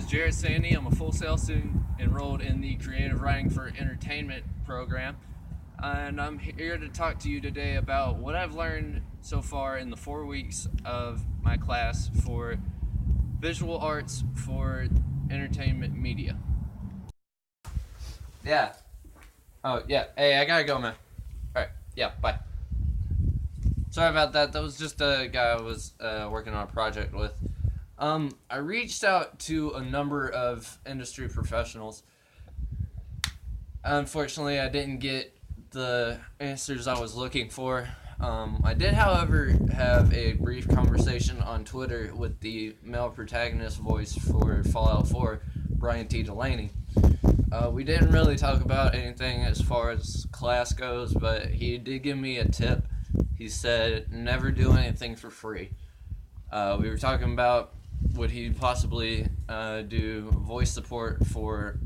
Sande. I'm a full sail student enrolled in the Creative Writing for Entertainment program, and I'm here to talk to you today about what I've learned so far in the 4 weeks of my class for visual arts for entertainment media. Yeah. Oh, yeah. Hey, I gotta go, man. Alright, yeah, bye. Sorry about that. That was just a guy I was working on a project with. I reached out to a number of industry professionals. Unfortunately, I didn't get the answers I was looking for. I did, however, have a brief conversation on Twitter with the male protagonist voice for Fallout 4, Brian T. Delaney. We didn't really talk about anything as far as class goes, but he did give me a tip. He said, never do anything for free. We were talking about would he possibly do voice support for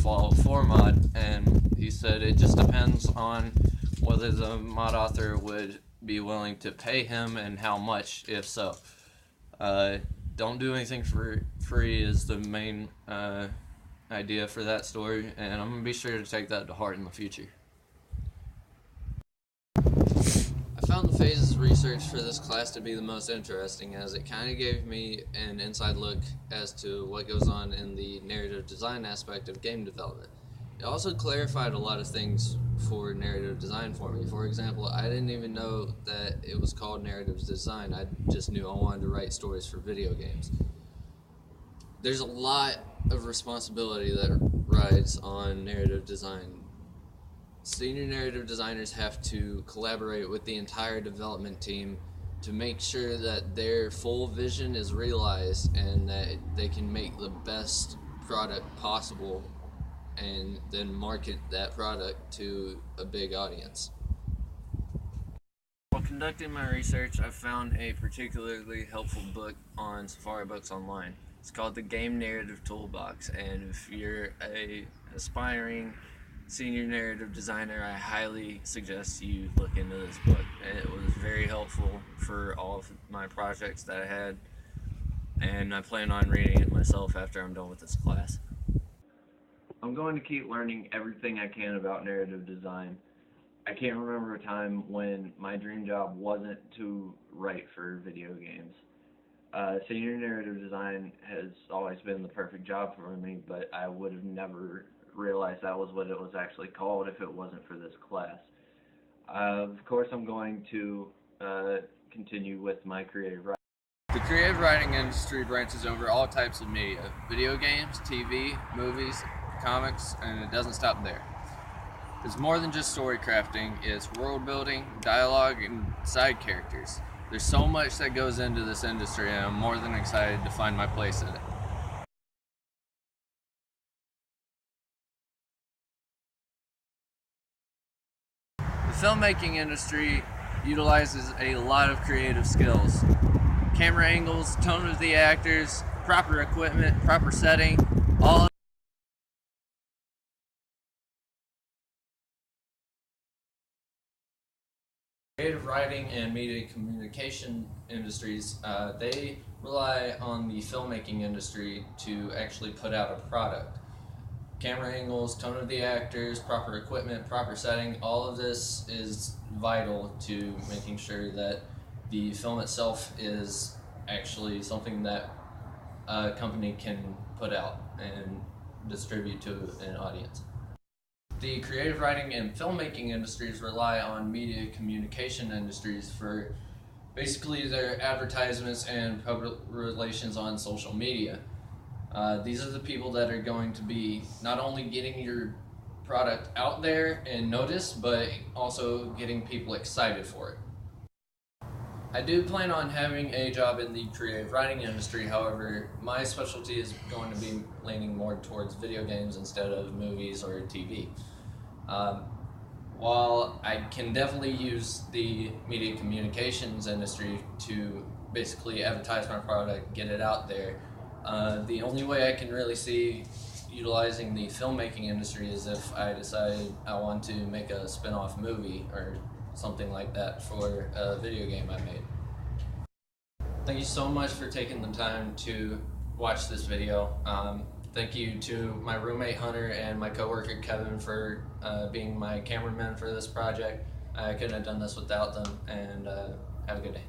Fallout 4 mod, and he said it just depends on whether the mod author would be willing to pay him and how much, if so. Don't do anything for free is the main idea for that story, and I'm going to be sure to take that to heart in the future. I found the phases research for this class to be the most interesting, as it kind of gave me an inside look as to what goes on in the narrative design aspect of game development. It also clarified a lot of things for narrative design for me. For example, I didn't even know that it was called narrative design. I just knew I wanted to write stories for video games. There's a lot of responsibility that rides on narrative design. Senior narrative designers have to collaborate with the entire development team to make sure that their full vision is realized and that they can make the best product possible and then market that product to a big audience. While conducting my research, I found a particularly helpful book on Safari Books Online. It's called The Game Narrative Toolbox, and if you're an aspiring senior narrative designer, I highly suggest you look into this book. It was very helpful for all of my projects that I had, and I plan on reading it myself after I'm done with this class. I'm going to keep learning everything I can about narrative design. I can't remember a time when my dream job wasn't to write for video games. Senior narrative design has always been the perfect job for me, but I would have never realized that was what it was actually called if it wasn't for this class. Of course, I'm going to continue with my creative writing. The creative writing industry branches over all types of media: video games, TV, movies, comics, and it doesn't stop there. It's more than just story crafting, it's world building, dialogue, and side characters. There's so much that goes into this industry, and I'm more than excited to find my place in it. The filmmaking industry utilizes a lot of creative skills. Camera angles, tone of the actors, proper equipment, proper setting, all creative writing and media communication industries, they rely on the filmmaking industry to actually put out a product. Camera angles, tone of the actors, proper equipment, proper setting, all of this is vital to making sure that the film itself is actually something that a company can put out and distribute to an audience. The creative writing and filmmaking industries rely on media communication industries for basically their advertisements and public relations on social media. These are the people that are going to be not only getting your product out there and noticed, but also getting people excited for it. I do plan on having a job in the creative writing industry, however, my specialty is going to be leaning more towards video games instead of movies or TV. While I can definitely use the media communications industry to basically advertise my product, get it out there, the only way I can really see utilizing the filmmaking industry is if I decide I want to make a spin-off movie or something like that for a video game I made. Thank you so much for taking the time to watch this video. Thank you to my roommate Hunter and my coworker Kevin for being my cameraman for this project. I couldn't have done this without them, and have a good day.